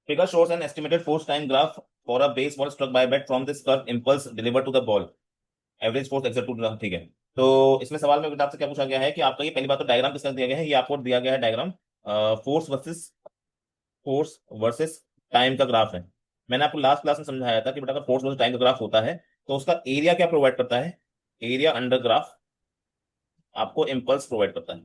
Figure shows an estimated force time graph for a baseball struck by a bat from this curved impulse delivered to the ball. Average force exerted, ठीक है। तो इसमें सवाल में आपसे क्या पूछा गया है कि आपका ये पहली बात तो डायग्राम किसका दिया गया है, ये आपको दिया गया है डायग्राम फोर्स वर्सेस टाइम का ग्राफ है। मैंने आपको लास्ट क्लास में समझाया था कि बेटा अगर फोर्स वर्सेस टाइम का ग्राफ होता है तो उसका एरिया क्या प्रोवाइड करता है, एरिया अंडर ग्राफ आपको इम्पल्स प्रोवाइड करता है।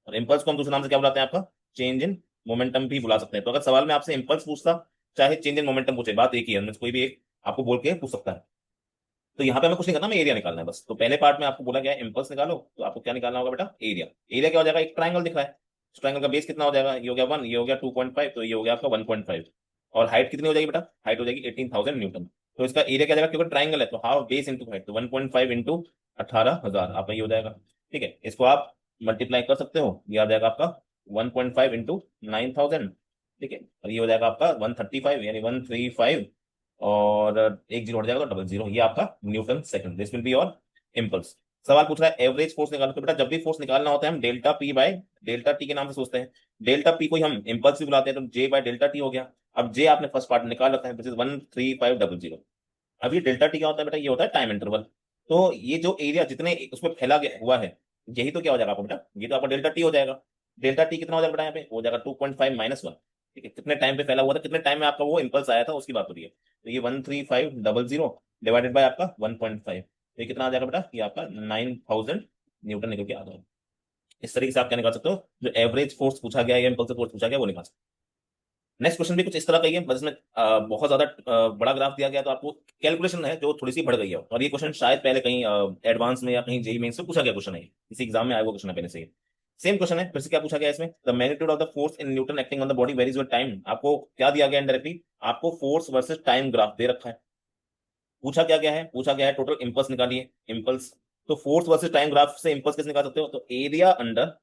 और इम्पल्स को हम दूसरे नाम से क्या बुलाते हैं, आपका चेंज इन मोमेंटम भी बुला सकते हैं। तो अगर सवाल में आपसे इम्पल्स पूछता चाहे चेंज इन मोमेंटम पूछे, बात एक ही है, उनमें से कोई भी एक आपको बोल के पूछ सकता है। तो यहाँ पे हमें कुछ नहीं करना, हमें एरिया निकालना है बस। तो पहले पार्ट में आपको बोला गया है इम्पल्स निकालो, तो आपको क्या निकालना होगा बेटा, एरिया। एरिया क्या हो जाएगा, एक ट्राइंगल दिख रहा है, ट्राइंगल का बेस कितना हो जाएगा, ये हो गया 1, ये हो गया 2.5, तो ये हो गया आपका 1.5। और हाइट कितनी हो जाएगी बेटा, हाइट हो जाएगी 18,000 न्यूटन। तो इसका एरिया क्या जाएगा, क्योंकि ट्राइंगल है तो हाफ बेस इंटू हाइट, तो 1.5 इंटू 18,000 आपका ये हो जाएगा। ठीक है, इसको आप मल्टीप्लाई कर सकते हो, ये आ जाएगा आपका 1.5 इंटू 9,000। ठीक है, और ये हो जाएगा आपका 135 यानी 135, और एक जीरो हट जाएगा तो डबल जीरो, ये आपका Newton second. This will be your impulse. सवाल पूछ रहा है एवरेज फोर्स निकालो, तो बेटा जब भी फोर्स निकालना होता है हम delta p by delta T के नाम से सोचते हैं। डेल्टा पी को ही हम इम्पल्स भी बुलाते हैं, तो जे बाय डेल्टा टी हो गया। अब जे आपने फर्स्ट पार्ट निकाल रखा है, विच इज 13500। अब ये डेल्टा टी क्या होता है बेटा, ये होता है टाइम इंटरवल। तो ये जो एरिया जितने उसमें फैला गया हुआ है, यही तो क्या हो जाएगा आपको बेटा, ये तो आपका डेल्टा टी हो जाएगा। डेल्टा टी कितना हो जाएगा बेटा, यहाँ पे हो जाएगा 2.5 माइनस 1। ठीक है, कितने टाइम पे फैला हुआ था, कितने टाइम में आपका वो इम्पल्स आया था, उसकी बात हो रही है। तो ये 13500 डिवाइडेड बाय आपका 1.5, तो ये कितना आ जाएगा बेटा, ये आपका 9,000 न्यूटन निकल के आ जाएगा। इस तरीके से आप क्या निकाल सकते हो, जो एवरेज फोर्स पूछा गया है या इम्पल्सिव फोर्स पूछा गया वो निकाल सकते हो। नेक्स्ट क्वेश्चन भी कुछ इस तरह का ही है, बस इसमें बहुत ज्यादा बड़ा ग्राफ दिया गया, तो आपको कैलकुलेशन है जो थोड़ी सी बढ़ गई है। और ये क्वेश्चन शायद पहले कहीं एडवांस में या कहीं जेई मेंस में पूछा गया क्वेश्चन है, किसी एग्जाम में आया वो क्वेश्चन है पहले से ही। सेम क्वेश्चन है, फिर से क्या पूछा गया है इसमें, the magnitude of the force in newton acting on the body varies with time. आपको क्या दिया गया इनडायरेक्टली, आपको फोर्स वर्सेस टाइम ग्राफ दे रखा है। पूछा क्या गया है, पूछा गया है टोटल इम्पल्स निकालिए, इम्पल्स। तो फोर्स वर्सेस टाइम ग्राफ से इम्पल्स कैसे निकाल सकते हो, तो area under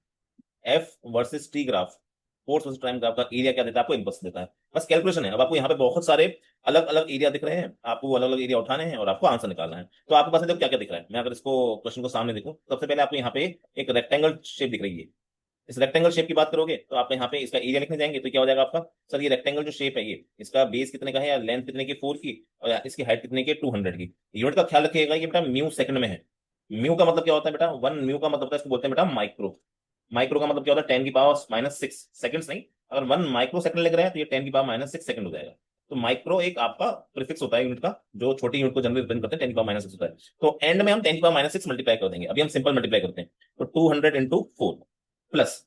F versus T graph, force versus time graph का एरिया क्या देता है, आपको इम्पल्स देता है। बस कैलकुलेशन है। अब आपको यहाँ पे बहुत सारे अलग अलग एरिया दिख रहे हैं, आपको अलग अलग एरिया उठाने हैं और आपको आंसर निकालना है। तो आपके पास देखो क्या क्या दिख रहा है, मैं अगर इसको क्वेश्चन को सामने देखूं, सबसे पहले आपको यहाँ पे एक रेक्टेंगल शेप दिख रही है। इस रेक्टेंगल शेप की बात करोगे तो आप यहाँ पे इसका एरिया लिखने जाएंगे तो क्या हो जाएगा आपका, सर ये रेक्टेंगल जो शेप है ये, इसका बेस कितने का है या लेंथ कितने की 4 की, और इसकी हाइट कितने की 200 की। यूनिट का ख्याल रखिएगा, ये बेटा म्यू सेकंड में है। म्यू का मतलब क्या होता है बेटा, 1 म्यू का मतलब होता है, इसको बोलते हैं बेटा माइक्रो। माइक्रो का मतलब क्या होता है, 10 की पावर -6 सेकंड्स नहीं। अगर 1 माइक्रो सेकंड लग रहा है तो ये 10 की पावर -6 सेकंड हो जाएगा। तो माइक्रो एक आपका प्रीफिक्स होता है यूनिट का, जो छोटी यूनिट को जनरली रिप्रेजेंट करते हैं, 10 की पावर -6 होता है। तो एंड में हम 10 की पावर -6 मल्टीप्लाई कर देंगे, अभी हम सिंपल मल्टीप्लाई करते हैं। तो 200 × 4 प्लस,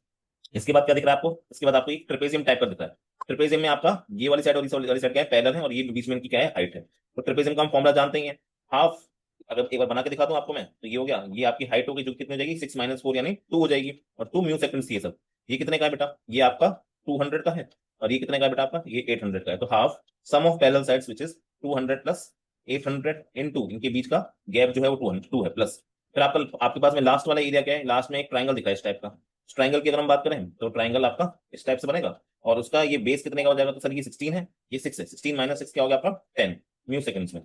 इसके बाद क्या दिख रहा है आपको, इसके बाद आपको एक ट्रेपेजियम टाइप का दिख रहा है। ट्रेपेजियम में आपका ये वाली साइड और इस वाली साइड क्या है, पैरेलल है, और ये बीच में इनकी क्या है, हाइट है। तो ट्रेपेजियम का हम फॉर्मुला जानते ही हैं, हाफ। अगर एक बार बना के दिखा दूं आपको मैं, तो ये हो गया, ये आपकी हाइट होगी जो कितनी हो जाएगी, 6 - 4 यानी 2 हो जाएगी। और 2 म्यू सेकंड ये सब, ये कितने का है बेटा, ये आपका 200 का है। और ये कितने का है बेटा आपका, ये 800 का है। तो half sum of parallel sides which is 200 plus 800 into इनके बीच का गैप जो है वो 2 है प्लस। फिर आपका आपके पास में लास्ट वाला एरिया क्या है, लास्ट में एक ट्राइंगल दिखा है इस टाइप का। ट्राइंगल की अगर हम बात करें तो ट्राइंगल आपका इस टाइप से बनेगा, और उसका ये बेस कितने का हो जाएगा, तो सर ये 16 है, ये 6 है, 16 - 6 क्या हो गया आपका 10 म्यू सेकंड्स में।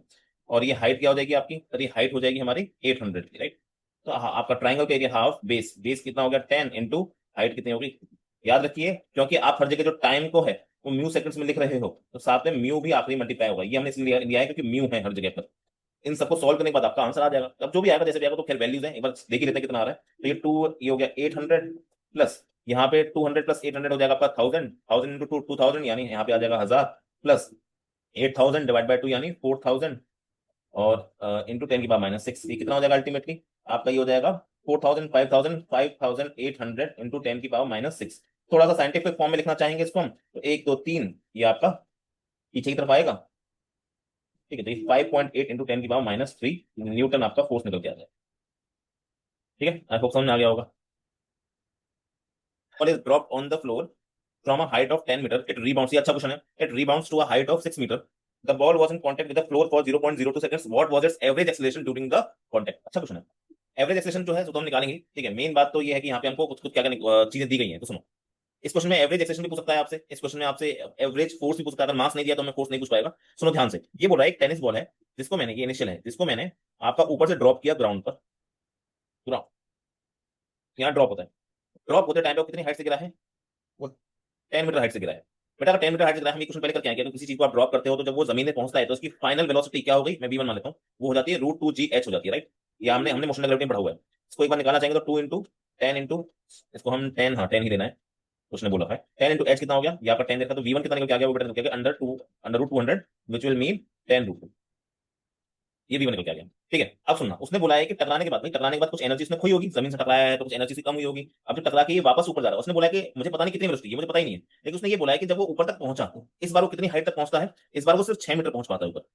और ये हाइट क्या हो जाएगी आपकी, सर ये हाइट हो जाएगी हमारी 800 की, राइट। तो आपका ट्राइंगल का एरिया हाफ, बेस बेस कितना हो गया 10 इंटू हाइट कितनी होगी। याद रखिए, क्योंकि आप हर जगह जो टाइम को है वो म्यू सेकंड्स में लिख रहे हो, तो साथ में म्यू भी आखिरी मल्टीप्लाई होगा। ये हमने इसलिए लिया है क्योंकि म्यू है हर जगह पर। इन सबको सॉल्व करने के बाद आपका आंसर आ जाएगा। अब जो भी आएगा जैसे भी आएगा, तो खैर वैल्यूज है, एक बार देख ही लेते हैं कितना आ रहा है। तो ये टू, ये हो गया 800 प्लस, यहाँ पे 200 प्लस 800 हो जाएगा आपका 1000, 1000 इंटू 2000 यानी यहाँ पे आ जाएगा 1000, प्लस 8000 डिवाइड बाय 2 यानी 4000, और इंटू 10 की पावर -6, ये कितना हो जाएगा अल्टीमेटली आपका, ये हो जाएगा 4000, 5000, 5800 इंटू 10 की पावर -6। थोड़ा सा साइंटिफिक फॉर्म में लिखना चाहेंगे इसको हम, तो 1 2 3 ये आपका पीछे की तरफ आएगा। ठीक है, तो ये 5.8 इंटू 10 की पावर -3 न्यूटन आपका फोर्स निकल के आ जाए। ठीक है, आई होप समझ में आ गया होगा। और is drop on the floor from a height of 10 metre, it rebounds, ये अच्छा क्वेश्चन है, it rebounds to a height of 6 metre, the ball was in contact with the floor for 0.02 seconds, what was its average acceleration during the contact. अच्छा question है। Average acceleration जो है तो हम निकालेंगे। ठीक है, मेन बात तो ये है कि यहाँ पे हमको कुछ कुछ क्या क्या चीजें दी गई हैं, तो सुनो। इस क्वेश्चन में एवरेज एक्सेशन भी पूछ सकता है आपसे, इस क्वेश्चन में आपसे एवरेज फोर्स भी पूछ सकता है। अगर मास नहीं दिया तो मैं फोर्स नहीं पूछ पाएगा। सुनो ध्यान से, ये बोल रहा है एक टेनिस बॉल है जिसको मैंने, ये इनिशियल है, जिसको मैंने आपका ऊपर से ड्रॉप किया ग्राउंड पर। ग्राउंड यहाँ ड्रॉप होता है, ड्रॉप होते टाइम पे वो कितनी हाइट से गिरा है, वो 10 मीटर हाइट से गिरा है। बेटा अगर 10 मीटर हाइट ग्राफ में क्वेश्चन पहले करके आएंगे, तो किसी चीज को आप ड्रॉप करते हो तो जब वो जमीन में पहुंचता है तो उसकी फाइनल वेलोसिटी क्या हो गई, मैं v1 मान लेता हूँ, वो हो जाती है √2gh हो जाती है, राइट। ये हमने हमने मोशन ग्रेविटी में पढ़ा हुआ है। इसको एक बार निकालना चाहेंगे तो 2 × 10 इसको हम 10, हाँ 10 ही लेना है, उसने बोला है 10 × h कितना हो गया, यहाँ पर 10 देखा तो v1 कितना निकल के आ गया, वो बेटा निकल के under root 200 which will mean 10√2, ये v1 निकल के आ गया। ठीक है, अब सुनना, उसने बोला है कि टकराने के बाद, भाई टकराने के बाद कुछ एनर्जी उसने खोई होगी, जमीन से टकराया है तो कुछ एनर्जी से कम हुई होगी। अब जो टकरा के ये वापस ऊपर जा रहा है, उसने बोला है कि मुझे पता नहीं कितनी वेलोसिटी है, मुझे पता ही नहीं है, लेकिन उसने ये बोला है कि जब वो ऊपर तक पहुंचा, इस बार वो कितनी हाइट तक पहुंचता है, इस बार वो सिर्फ 6 मीटर पहुंच पाता है ऊपर।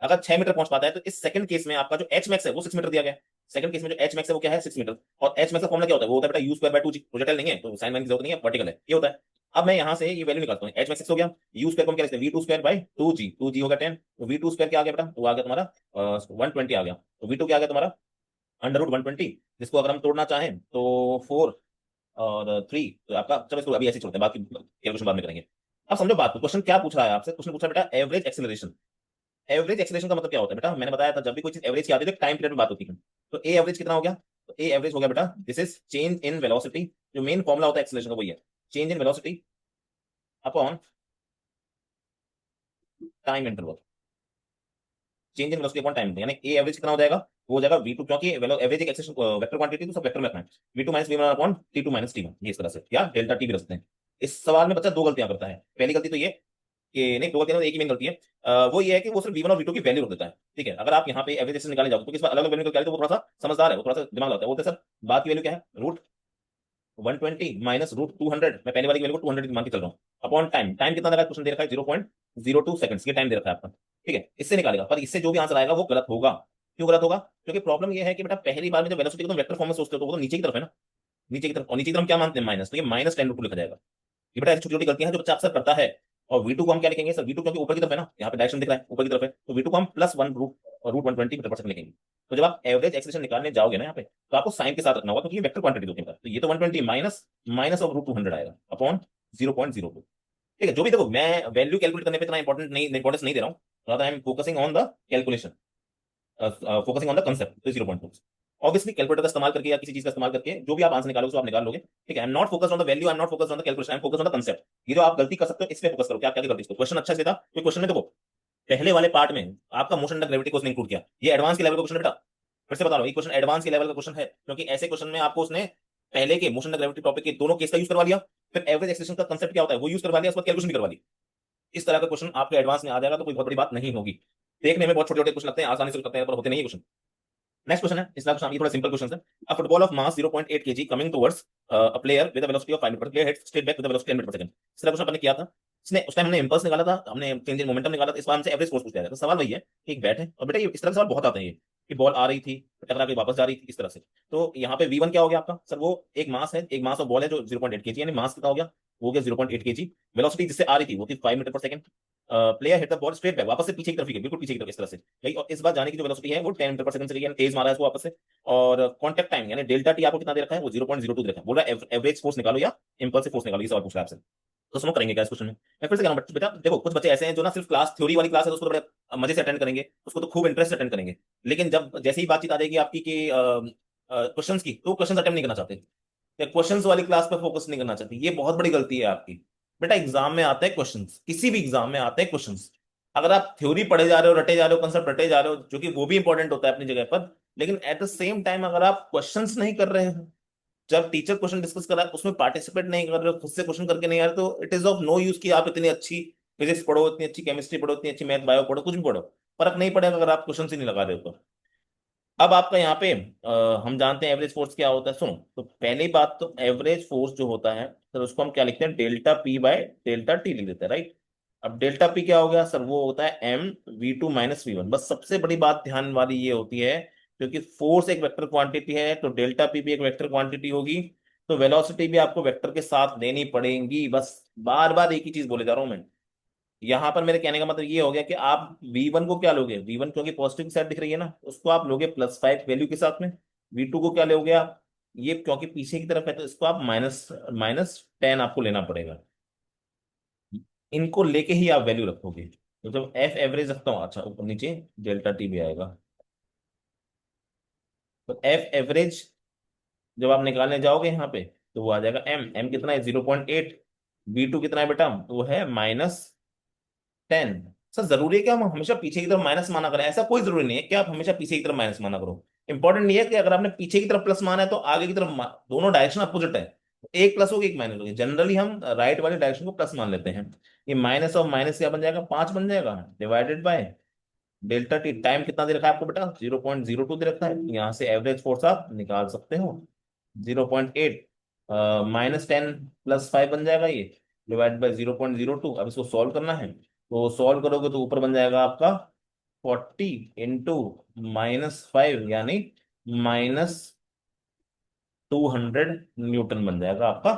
अगर 6 मीटर पहुंच पाता है तो इस सेकंड केस में आपका जो एच मैक्स है वो 6 मीटर दिया गया है। सेकंड केस में जो एच मैक्स है वो क्या है, 6 मीटर। और एच मैक्स का फॉर्मूला क्या होता है, वो होता है बेटा u²/2g, प्रोजेक्टाइल नहीं है तो साइन वाइन की जरूरत नहीं है, वर्टिकल है, ये होता है। अब मैं यहाँ से ये वैल्यू निकालता हूँ, एच मैक्स 6 हो गया, u² को हम क्या लिखते हैं, v2²/2g, 2g होगा 10, तो v2² क्या आ गया बेटा, वो आ गया तुम्हारा 120 आ गया, तो v2 क्या आ गया तुम्हारा √120, जिसको अगर हम तोड़ना चाहें तो 4 और 3, तो आपका, चलो इसको अभी ऐसे ही छोड़ते हैं, बाकी कैलकुलेशन बाद में करेंगे। अब समझो बात को, क्वेश्चन क्या पूछ रहा है आपसे, क्वेश्चन पूछ रहा है बेटा एवरेज एक्सेलरेशन। एवरेज एक्सेलरेशन का मतलब क्या होता है बेटा, मैंने बताया था जब भी कोई चीज एवरेज की आती है तो टाइम पीरियड में बात होती है। तो ए एवरेज कितना हो गया, तो ए एवरेज हो गया बेटा, this is change in velocity, जो मेन फॉर्मुला होता है एक्सेलरेशन का वही है, change in velocity upon time interval, change in velocity upon time, यानी ए एवरेज कितना हो जाएगा, वो हो जाएगा v2, क्योंकि एवरेज एक एक्सेलरेशन वेक्टर क्वांटिटी तो सब वेक्टर में रखना है, v2 - v1 upon t2 - t1, ये इस तरह से, या डेल्टा टी भी रखते हैं। इस सवाल में बच्चा दो गलतियां करता है, पहली गलती तो ये कि नहीं, दो गलतियां एक ही मेन गलती है, वो ये है कि वो सिर्फ v1 और v2 की वैल्यू रख देता है। ठीक है, अगर आप यहाँ पे एवरेज निकालने जाओ तो किस बार अलग अलग वैल्यू निकाले तो वो थोड़ा सा समझदार है, वो थोड़ा सा दिमाग लगाता है, बोलते हैं सर बात की वैल्यू क्या है, √120 माइनस √200, मैं पहले वाली वैल्यू को 200 मान के चल रहा हूँ, अपॉन टाइम, टाइम कितना लगा क्वेश्चन दे रखा है 0.02 सेकंड्स, ये टाइम दे रखा है आपका। ठीक है, इससे निकालेगा, पर इससे जो भी आंसर आएगा वो गलत होगा। क्यों गलत होगा, क्योंकि प्रॉब्लम ये है कि बेटा पहली बार में जब वेलोसिटी को तुम वेक्टर फॉर्म में सोचते हो तो वो तो नीचे की तरफ है ना, नीचे की तरफ, और नीचे की तरफ हम क्या मानते हैं माइनस, तो ये -10√2 लिखा जाएगा। ये बेटा ऐसी छोटी छोटी गलतियां हैं जो बच्चा अक्सर करता है। और v2 को हम क्या लिखेंगे सर, v2 क्योंकि ऊपर की तरफ है ना, यहाँ पे डायरेक्शन दिख रहा है ऊपर की तरफ है, तो v2 को हम +1 √120 मीटर पर सेकंड लिखेंगे। तो जब आप एवरेज एक्सेलरेशन निकालने जाओगे ना यहाँ पे, तो आपको साइन के साथ रखना होगा, क्योंकि ये वेक्टर क्वांटिटी होती है, तो ये तो 120 माइनस माइनस ऑफ √200 आएगा अपॉन 0.02। ठीक है, जो भी देखो मैं वैल्यू कैलकुलेट करने पे इतना इंपॉर्टेंस नहीं दे रहा हूँ, rather I am focusing on the calculation, focusing on the concept, तो 0.2। ऑब्वियसली कैलकुलेटर का इस्तेमाल करके या किसी चीज का इस्तेमाल करके जो भी आप आंसर निकालोगे उसको आप निकाल लोगे। ठीक है, I am not focused on the value, I am not focused on the calculation, I am focused on the concept. ये जो आप गलती कर सकते हो इस पे फोकस करो, क्या क्या गलती, क्वेश्चन अच्छा से था, तो क्वेश्चन में देखो पहले वाले पार्ट में आपका मोशन अंडर ग्रेविटी को उसने इंक्लूड किया, ये एडवांस के लेवल का क्वेश्चन है बेटा, फिर से बता रहा हूँ ये क्वेश्चन एडवांस के लेवल का क्वेश्चन है, क्योंकि ऐसे क्वेश्चन में आपको उसने पहले के मोशन अंडर ग्रेविटी टॉपिक के दोनों केस का यूज करवा लिया, फिर एवरेज एक्सेलरेशन का कंसेप्ट क्या होता है वो यूज करवा लिया, उसके बाद कैलकुलेशन भी करवा ली। इस तरह का क्वेश्चन आपके एडवांस में आ जाएगा तो कोई बहुत बड़ी बात नहीं होगी। देखने में बहुत छोटे छोटे क्वेश्चन लगते हैं, आसानी से करते हैं, पर होते नहीं है क्वेश्चन। नेक्स्ट क्वेश्चन है, इसका क्वेश्चन ये थोड़ा सिंपल क्वेश्चन है। A football of mass 0.8 kg coming towards a player with a velocity of 5 metre, player head straight back with a velocity 10 metre per second. इस तरह क्वेश्चन अपने किया था, इसने उस टाइम हमने इंपल्स निकाला था, हमने चेंज इन मोमेंटम निकाला था, इस बार हमसे एवरेज फोर्स पूछ लिया था। तो सवाल वही है कि एक बैट है और बेटा ये इस तरह के सवाल बहुत आते हैं, ये कि बॉल आ रही थी टकरा के वापस जा रही थी इस तरह से। तो यहाँ पे v1 क्या हो गया आपका सर, वो एक मास है, एक मास ऑफ बॉल है जो 0.8 kg, यानी मास कितना हो गया, वो हो गया 0.8 kg। वेलोसिटी जिससे आ रही थी वो थी 5 metre per second. Player hit the ball straight back, वापस से पीछे की तरफ ही गई, बिल्कुल पीछे की तरफ इस तरह से गई, और इस बार जाने की जो वेलोसिटी है वो 10 मीटर पर सेकंड से गई, यानी तेज मारा है इसको वापस से। और कांटेक्ट टाइम यानी डेल्टा टी आपको कितना दे रखा है, वो 0.02 दे रखा है, बोल रहा है एवरेज फोर्स निकालो या इंपल्सिव फोर्स निकालो, ये सवाल पूछ रहा है आपसे। तो सुनो करेंगे क्या इस क्वेश्चन में, मैं फिर से कह रहा हूँ बेटा देखो कुछ बच्चे ऐसे हैं जो ना सिर्फ क्लास थ्योरी वाली क्लास है तो उसको तो बड़े मजे से अटेंड करेंगे, उसको तो खूब इंटरेस्ट अटेंड करेंगे, लेकिन जब जैसे ही बातचीत आ जाएगी आपकी कि क्वेश्चंस की, तो क्वेश्चंस अटेंड नहीं करना चाहते, या क्वेश्चंस वाली क्लास पे फोकस नहीं करना चाहते, ये बहुत बड़ी गलती है आपकी। बेटा एग्जाम में आते हैं क्वेश्चंस, किसी भी एग्जाम में आते हैं क्वेश्चंस, अगर आप थ्योरी पढ़े जा रहे हो, रटे जा रहे हो, कंसेप्ट रटे जा रहे हो, जो कि वो भी इंपॉर्टेंट होता है अपनी जगह पर, लेकिन एट द सेम टाइम अगर आप क्वेश्चंस नहीं कर रहे हो, जब टीचर क्वेश्चन डिस्कस कर रहा है उसमें पार्टिसिपेट नहीं कर रहे हो, खुद से क्वेश्चन करके नहीं आ रहे, तो it is of no use कि आप इतनी अच्छी फिजिक्स पढ़ो, इतनी अच्छी केमिस्ट्री पढ़ो, इतनी अच्छी मैथ बायो पढ़ो, कुछ भी पढ़ो, फर्क नहीं पड़ेगा अगर आप क्वेश्चन ही नहीं लगा रहे हो तो। अब आपका यहाँ पे हम जानते हैं एवरेज फोर्स क्या होता है, सुनो तो पहली बात तो एवरेज फोर्स जो होता है सर उसको हम क्या लिखते हैं, delta p by delta T लिख देते हैं, राइट। अब डेल्टा पी क्या हो गया सर, वो होता है एम v2 - v1। बस सबसे बड़ी बात ध्यान वाली ये होती है, क्योंकि फोर्स एक वेक्टर क्वांटिटी है तो डेल्टा पी भी एक वेक्टर क्वांटिटी होगी, तो वेलोसिटी भी आपको वेक्टर के साथ देनी पड़ेगी। बस बार बार एक ही चीज बोले जा रहा हूं मैं, यहां पर मेरे कहने का मतलब ये हो गया कि आप v1 को क्या लोगे, v1 क्योंकि पॉजिटिव साइड दिख रही है ना, उसको आप लोगे +5 वैल्यू के साथ में, v2 को क्या लोगे आप, ये क्योंकि पीछे की तरफ है तो इसको आप माइनस माइनस 10 आपको लेना पड़ेगा, इनको लेके ही आप वैल्यू रखोगे। तो जब एफ एवरेज रखता हूँ, अच्छा ऊपर नीचे डेल्टा टी भी आएगा, तो एफ एवरेज जब आप निकालने जाओगे यहाँ पे तो वो आ जाएगा एम, एम कितना है 0.8, V2 कितना है बेटा, वो है -10। सर जरूरी है कि हम हमेशा पीछे की तरफ माइनस माना करें? ऐसा कोई जरूरी नहीं है कि आप हमेशा पीछे की तरफ माइनस माना करो। इंपॉर्टेंट नहीं है कि अगर आपने पीछे की तरफ प्लस माना है तो आगे की तरफ दोनों डायरेक्शन अपोजिट है, एक प्लस होगी एक माइनस होगी। जनरली हम राइट वाले डायरेक्शन को प्लस मान लेते हैं। ये माइनस और माइनस क्या बन जाएगा, 5 बन जाएगा, divided by delta T. Time कितना दे रखा है आपको बेटा, 0.02 दे रखा है। यहाँ से एवरेज फोर्स आप निकाल सकते हो, 0.8। -10 +5 बन जाएगा ये, डिवाइड बाय 0.02। अब इसको सॉल्व करना है, तो सॉल्व करोगे तो ऊपर बन जाएगा आपका 40 × -5, यानी -200 न्यूटन बन जाएगा आपका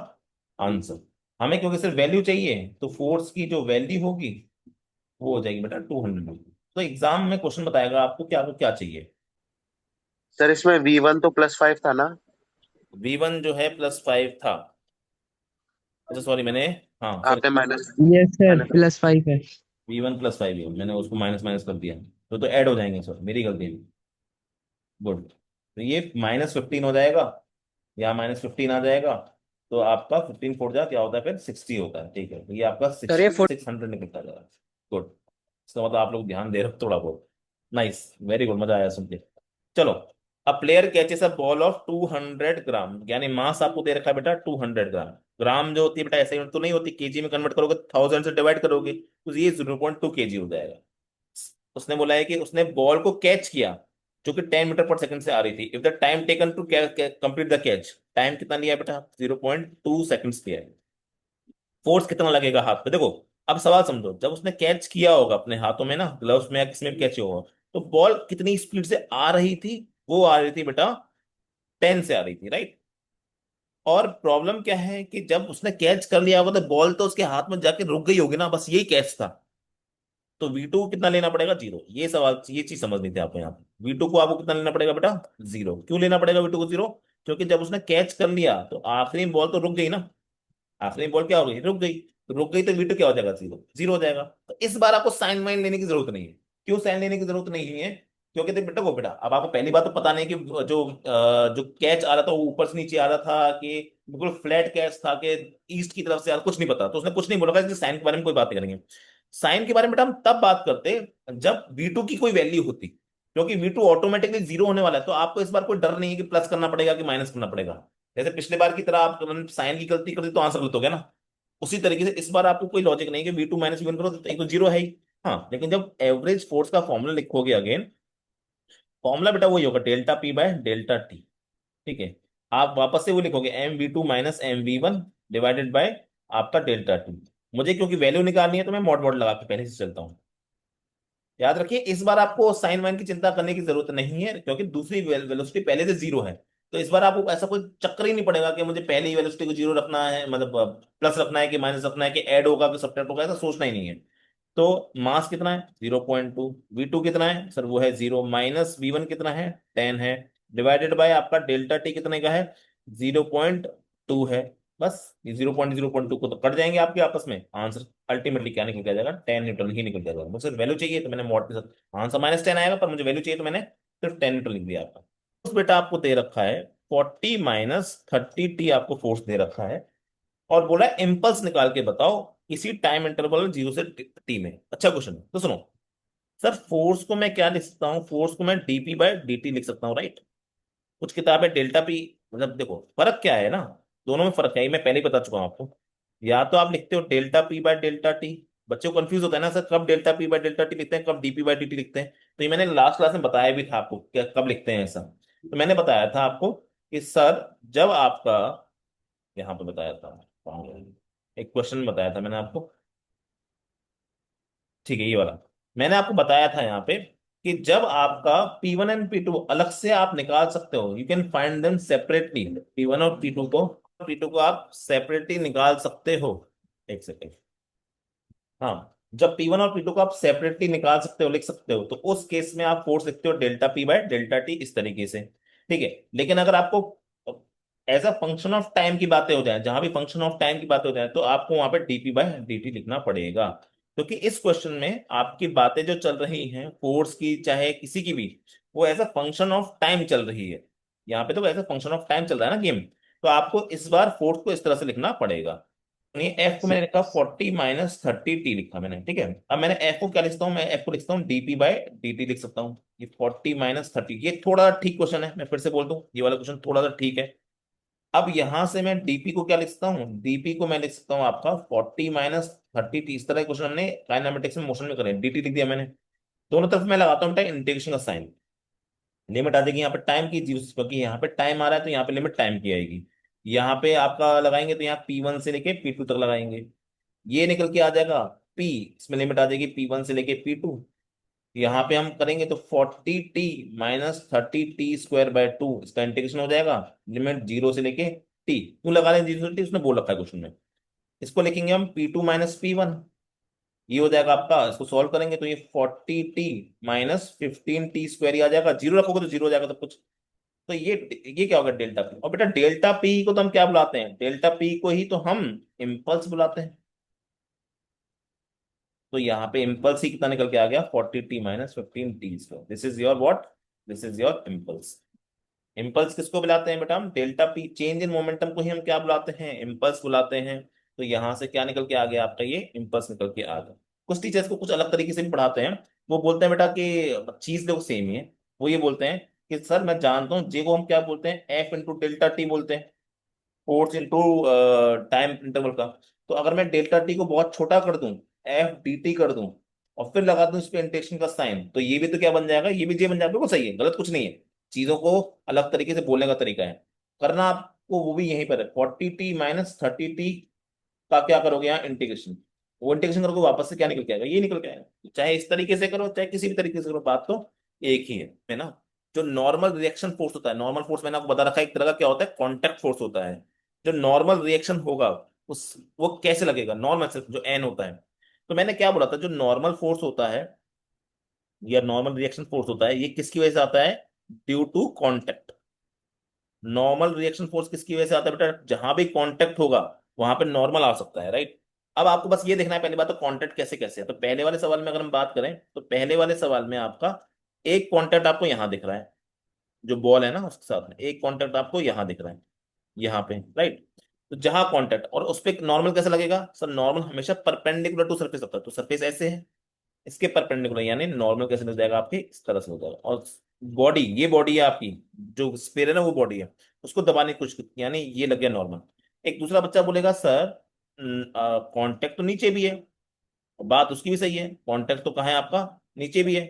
आंसर। हमें क्योंकि सिर्फ वैल्यू चाहिए, तो फोर्स की जो वैल्यू होगी वो हो जाएगी बेटा 200। तो एग्जाम में क्वेश्चन बताएगा आपको कि आपको क्या चाहिए। सर इसमें V1 तो +5 था ना? V1 जो है +5 था। अच्छा सॉरी, मैंने, हाँ फिर आपने माइनस यस सर, माइनस +5 है। V1 +5 ही है, मैंने उसको माइनस माइनस कर दिया। तो ऐड हो जाएंगे सर, मेरी गलती है। गुड। तो ये -15 हो जाएगा, यहाँ -15 आ जाएगा। तो आपका 15 फोर जा क्या होता है, फिर 60 होता है। ठीक है, तो ये आपका सर सिक्स ये 600 निकलता जाएगा। गुड। इसका मतलब आप लोग ध्यान दे रहे हो थोड़ा बहुत। नाइस, वेरी गुड, मजा आया सुन के। चलो, a player catches a ball of 200 ग्राम, यानी मास आपको दे रखा है बेटा 200 ग्राम। ग्राम जो होती है बेटा ऐसे ही तो नहीं होती, केजी में कन्वर्ट करोगे, 1000 से डिवाइड करोगे तो ये 0.2 kg हो जाएगा। उसने बोला है कि उसने बॉल को कैच किया जो कि 10 मीटर पर सेकंड से आ रही थी। If the time taken to complete the catch, time कितना लिया है बेटा, 0.2 सेकंड्स लिया है। फोर्स कितना लगेगा हाथ पे, देखो। अब सवाल समझो, जब उसने कैच किया होगा अपने हाथों में ना, ग्लव्स में या किसमें भी कैच होगा, तो बॉल कितनी स्पीड से आ रही थी, वो आ रही थी बेटा 10 से आ रही थी, राइट। और प्रॉब्लम क्या है कि जब उसने कैच कर लिया होगा तो बॉल तो उसके हाथ में जाके रुक गई होगी ना, बस यही कैच था। तो V2 कितना लेना पड़ेगा, 0। ये सवाल, ये चीज समझनी थी आपको यहाँ पे। V2 को आपको कितना लेना पड़ेगा बेटा, 0। क्यों लेना पड़ेगा V2 को 0? क्योंकि जब उसने कैच कर लिया तो आखिरी बॉल तो रुक गई ना, आखिरी बॉल क्या हो गई, रुक गई। तो रुक गई तो V2 क्या हो जाएगा, 0 0 हो जाएगा। तो इस बार आपको साइन वाइन लेने की जरूरत नहीं है। क्यों साइन लेने की जरूरत नहीं है? क्योंकि देख बेटा, को बेटा अब आपको पहली बात तो पता नहीं कि जो कैच आ रहा था वो ऊपर से नीचे आ रहा था कि बिल्कुल फ्लैट कैच था कि ईस्ट की तरफ से आ रहा, कुछ नहीं पता। तो उसने कुछ नहीं बोला कि साइन के बारे में कोई बात नहीं करेंगे। साइन के बारे में बेटा हम तब बात करते जब V2 की कोई वैल्यू होती, क्योंकि V2 ऑटोमेटिकली 0 होने वाला है। तो आपको इस बार कोई डर नहीं है कि प्लस करना पड़ेगा कि माइनस करना पड़ेगा। जैसे पिछले बार की तरह आप साइन की गलती कर दी तो आंसर गलत हो गया ना, उसी तरीके से इस बार आपको कोई लॉजिक नहीं कि V2 -V1 करो तो एक तो 0 है ही। हाँ, लेकिन जब एवरेज फोर्स का फॉर्मूला लिखोगे अगेन, फॉर्मूला बेटा वही होगा, delta p by delta T. ठीक है, आप वापस से वो लिखोगे MV2 -MV1 डिवाइडेड बाय आपका डेल्टा टी। मुझे क्योंकि वैल्यू निकालनी है तो मैं मॉड मॉड लगा के पहले से चलता हूँ। याद रखिए, इस बार आपको साइन वाइन की चिंता करने की जरूरत नहीं है, क्योंकि दूसरी वेलोसिटी पहले से 0 है। तो इस बार आपको ऐसा कोई चक्कर ही नहीं पड़ेगा कि मुझे पहले ही वेलोसिटी को 0 रखना है, मतलब प्लस रखना है कि माइनस रखना है, कि ऐड होगा कि सब्ट्रैक्ट होगा, ऐसा सोचना ही नहीं है। तो मास कितना है, 0.2। V2 कितना है सर, वो है 0। -V1 कितना है, 10 है, डिवाइडेड बाय आपका डेल्टा टी कितने का है, 0.2 है। बस ये 0.02 को तो कट जाएंगे आपके आपस में, आंसर अल्टीमेटली क्या निकल के आ जाएगा, 10 न्यूटन ही निकल के आ जाएगा। मुझे वैल्यू चाहिए तो मैंने मॉड के साथ आंसर -10 आएगा, पर मुझे वैल्यू चाहिए तो मैंने सिर्फ 10 न्यूटन लिख दिया आपका। उस बेटा आपको दे रखा है 40 - 30 t आपको फोर्स दे रखा है, और बोला इम्पल्स निकाल के बताओ इसी टाइम इंटरवल 0 से t में। अच्छा क्वेश्चन है, तो सुनो। सर फोर्स को मैं क्या लिख सकता हूँ, फोर्स को मैं dp/dt लिख सकता हूँ, राइट। कुछ किताबें डेल्टा पी, मतलब देखो फर्क क्या है ना, दोनों में फर्क है, ये मैं पहले ही बता चुका हूँ आपको। या तो आप लिखते हो delta p by delta T, बच्चों को कंफ्यूज होता है ना सर, कब delta p by delta T लिखते हैं, कब dp/dt लिखते हैं। तो ये मैंने लास्ट क्लास में बताया भी था आपको क्या कब लिखते हैं ऐसा। तो मैंने बताया था आपको कि सर जब आपका, यहाँ पे बताया था, एक क्वेश्चन बताया था मैंने आपको, ठीक है ये वाला। मैंने आपको बताया था यहाँ पे कि जब आपका P1 एंड P2 अलग से आप निकाल सकते हो, you can find them separately. P1 और P2 को आप सेपरेटली निकाल सकते हो। एक सेकेंड, हाँ, जब P1 और P2 को आप सेपरेटली निकाल सकते हो, लिख सकते हो, तो उस केस में आप फोर्स लिखते हो delta p by delta t इस तरीके से। ठीक है, लेकिन अगर आपको as a function of time की बातें हो जाए, जहां भी फंक्शन ऑफ टाइम की बातें हो जाए, तो आपको वहां पे dp/dt लिखना पड़ेगा। क्योंकि इस क्वेश्चन में आपकी बातें जो चल रही हैं फोर्स की चाहे किसी की भी, वो as a function of time चल रही है। यहाँ पे तो as a function of time चल रहा है ना गेम। तो आपको इस बार फोर्स को इस तरह से लिखना पड़ेगा। नहीं, एफ को मैंने लिखा 40 - 30 टी लिखा मैंने, ठीक है। अब मैंने एफ को क्या लिखता हूँ, मैं एफ को लिखता हूँ dp/dt लिख सकता हूँ। ये 40 - 30, ये थोड़ा ठीक क्वेश्चन है, मैं फिर से बोल दूं, ये वाला क्वेश्चन थोड़ा सा ठीक है। अब यहां से मैं डीपी को क्या लिख सकता हूँ, डीपी को मैं लिख सकता हूँ आपका 40 - 30 टी। इस तरह के क्वेश्चन हमने काइनेमेटिक्स में मोशन में करे, dt लिख दिया मैंने। दोनों तरफ मैं लगाता हूँ बेटा इंटीग्रेशन का साइन। लिमिट आ जाएगी यहाँ पे टाइम की जीरो, क्योंकि यहाँ पे टाइम आ रहा है तो यहाँ पे लिमिट टाइम की आएगी। यहाँ पे आपका लगाएंगे तो यहाँ P1 से लेके P2 तक लगाएंगे, ये निकल के आ जाएगा P, इसमें लिमिट आ जाएगी P1 से लेके P2। यहाँ पे हम करेंगे तो 40t - 30t² / 2, इसका इंटीग्रेशन हो जाएगा, लिमिट जीरो से लेके टी। क्यों लगा रहे हैं जीरो से टी, उसने बोल रखा है क्वेश्चन में। इसको लिखेंगे हम P2 - P1, ये हो जाएगा आपका। इसको सॉल्व करेंगे तो ये 40t - 15t² ही आ जाएगा, जीरो रखोगे तो जीरो हो जाएगा सब कुछ। तो ये क्या होगा, डेल्टा पी। और बेटा डेल्टा पी को तो हम क्या बुलाते हैं, डेल्टा पी को ही तो हम इम्पल्स बुलाते हैं। तो यहाँ पे इम्पल्स ही कितना निकल के आ गया, 40t - 15t²। This is your what, this is your impulse. Impulse किसको बुलाते हैं बेटा, हम delta P, change in momentum को ही हम क्या बुलाते हैं, इम्पल्स बुलाते हैं। तो यहाँ से क्या निकल के आ गया आपका, ये इम्पल्स निकल के आ गया। कुछ टीचर्स को कुछ अलग तरीके से भी पढ़ाते हैं, वो बोलते हैं बेटा कि चीज देखो सेम ही है। वो ये बोलते हैं कि सर मैं जानता हूँ जे को हम क्या बोलते हैं, F × डेल्टा टी बोलते हैं, फोर्स इंटू टाइम इंटरवल का। तो अगर मैं डेल्टा टी को बहुत छोटा कर दूं, F dt कर दूं, और फिर लगा दूं इस पे इंटेक्शन का साइन, तो ये भी तो क्या बन जाएगा, ये भी जे बन जाएगा। वो सही है, गलत कुछ नहीं है। चीजों को अलग तरीके से बोलने का तरीका है, करना आपको वो भी यहीं पर है। 40t - 30t का क्या करोगे यहाँ, इंटीग्रेशन। वो इंटीग्रेशन करोगे वापस से क्या निकल के आएगा, ये निकल के आएगा। चाहे इस तरीके से करो चाहे किसी भी तरीके से करो, बात तो एक ही है ना। जो नॉर्मल रिएक्शन फोर्स होता है, नॉर्मल फोर्स मैंने आपको बता रखा है एक तरह का क्या होता है, कॉन्टैक्ट फोर्स होता है। जो नॉर्मल रिएक्शन होगा उस, वो कैसे लगेगा, नॉर्मल से जो एन होता है। तो मैंने क्या बोला था, जो नॉर्मल फोर्स होता है या नॉर्मल रिएक्शन फोर्स होता है, ये किसकी वजह से आता है, due to contact. Normal reaction force किसकी वजह से आता है बेटा, जहां भी कांटेक्ट होगा वहां पे नॉर्मल आ सकता है, राइट। अब आपको बस ये देखना है पहली बात तो कांटेक्ट कैसे कैसे है। तो पहले वाले सवाल में अगर हम बात करें, तो पहले वाले सवाल में आपका एक कांटेक्ट आपको यहां दिख रहा है, जो बॉल है ना उसके साथ में एक कांटेक्ट आपको यहां दिख रहा है, यहाँ पे, राइट। तो जहां कांटेक्ट, और उस पर नॉर्मल कैसे लगेगा सर, नॉर्मल हमेशा परपेंडिकुलर टू सरफेस होता है। तो सरफेस ऐसे है, इसके परपेंडिकुलर, यानी नॉर्मल कैसे लग जाएगा आपके, इस तरह से हो जाएगा। और बॉडी, ये बॉडी है आपकी, जो स्पेयर है ना वो बॉडी है, उसको दबाने की कोशिश की, यानी ये लग गया नॉर्मल। एक दूसरा बच्चा बोलेगा सर कांटेक्ट तो नीचे भी है। बात उसकी भी सही है, कांटेक्ट तो कहाँ है आपका, नीचे भी है।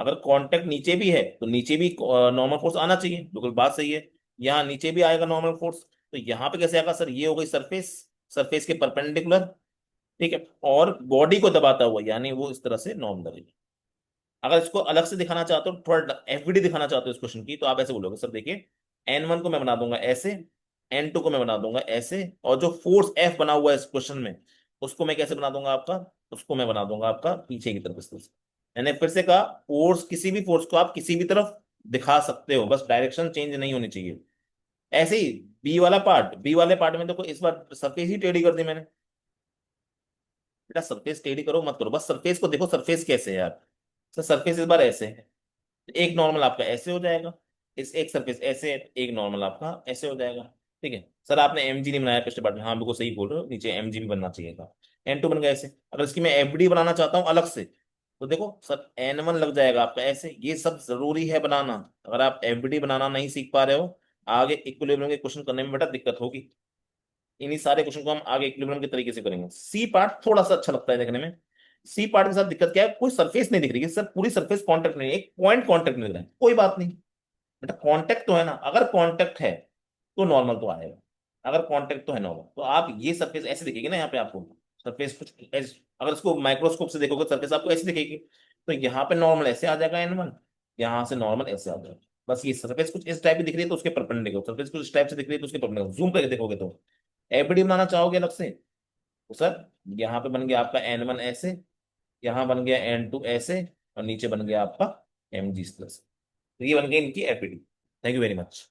अगर कांटेक्ट नीचे भी है तो नीचे भी नॉर्मल फोर्स आना चाहिए, बिल्कुल बात सही है। यहाँ नीचे भी आएगा नॉर्मल फोर्स, तो यहाँ पे कैसे आएगा सर, ये हो गई सरफेस, सरफेस के परपेंडिकुलर, ठीक है। और बॉडी को दबाता हुआ, यानी वो इस तरह से नॉर्मल लगेगा। अगर इसको अलग से दिखाना चाहते हो, थोड़ा एफबीडी दिखाना चाहते हो इस क्वेश्चन की, तो आप ऐसे बोलोगे सर देखिए, N1 को मैं बना दूंगा ऐसे, N2 को मैं बना दूंगा ऐसे, और जो फोर्स F बना हुआ है इस क्वेश्चन में, उसको मैं कैसे बना दूंगा आपका, उसको मैं बना दूंगा आपका पीछे की तरफ इस तरह से। मैंने फिर से कहा, फोर्स किसी भी फोर्स को आप किसी भी तरफ दिखा सकते हो, बस डायरेक्शन चेंज नहीं होनी चाहिए। ऐसे ही बी वाले पार्ट में देखो, इस बार सरफेस ही टेढ़ी कर दी मैंने। बेटा सरफेस टेढ़ी करो मत करो, बस सरफेस को देखो, सरफेस कैसे है यार। सर सरफेस इस बार ऐसे है, एक नॉर्मल आपका ऐसे हो जाएगा, इस एक सरफेस ऐसे है, एक नॉर्मल आपका ऐसे हो जाएगा। ठीक है सर, आपने एमजी नहीं बनाया पिछले पार्ट में, हाँ बिल्कुल सही बोल रहे हो, नीचे एमजी भी बनना चाहिए था। N2 बन गया ऐसे। अगर इसकी मैं एफडी बनाना चाहता हूँ अलग से, तो देखो सर N1 लग जाएगा आपका ऐसे। ये सब जरूरी है बनाना, अगर आप एफडी बनाना नहीं सीख पा रहे हो, आगे इक्विलिब्रियम के क्वेश्चन करने में बेटा दिक्कत होगी। इन्हीं सारे क्वेश्चन को हम आगे इक्विलिब्रियम के तरीके से करेंगे। सी पार्ट थोड़ा सा अच्छा लगता है देखने में। सी पार्ट के साथ दिक्कत क्या है, कोई सरफेस नहीं दिख रही है सर, पूरी सरफेस कांटेक्ट नहीं है, एक पॉइंट कांटेक्ट नहीं दिख रहा है, कोई बात नहीं बेटा, कांटेक्ट तो है ना। अगर कांटेक्ट है तो नॉर्मल तो आएगा, अगर कांटेक्ट तो है नॉर्मल, तो आप ये सरफेस ऐसे दिखेगी ना यहाँ पे आपको, सरफेस कुछ अगर इसको माइक्रोस्कोप से देखोगे सरफेस आपको ऐसी दिखेगी। तो यहाँ पे नॉर्मल ऐसे आ जाएगा N1, यहाँ से नॉर्मल ऐसे आ जाएगा। बस ये सरफेस कुछ इस टाइप की दिख रही है तो उसके परपेंडिकुलर, सरफेस कुछ इस टाइप से दिख रही है तो उसके परपेंडिकुलर, जूम करके देखोगे तो। एफडी बनाना चाहोगे अलग से, तो सर यहाँ पे बन गया आपका N1 ऐसे, यहाँ बन गया N2 ऐसे, और नीचे बन गया आपका mg प्लस। तो ये बन गई इनकी FD. Thank you very much.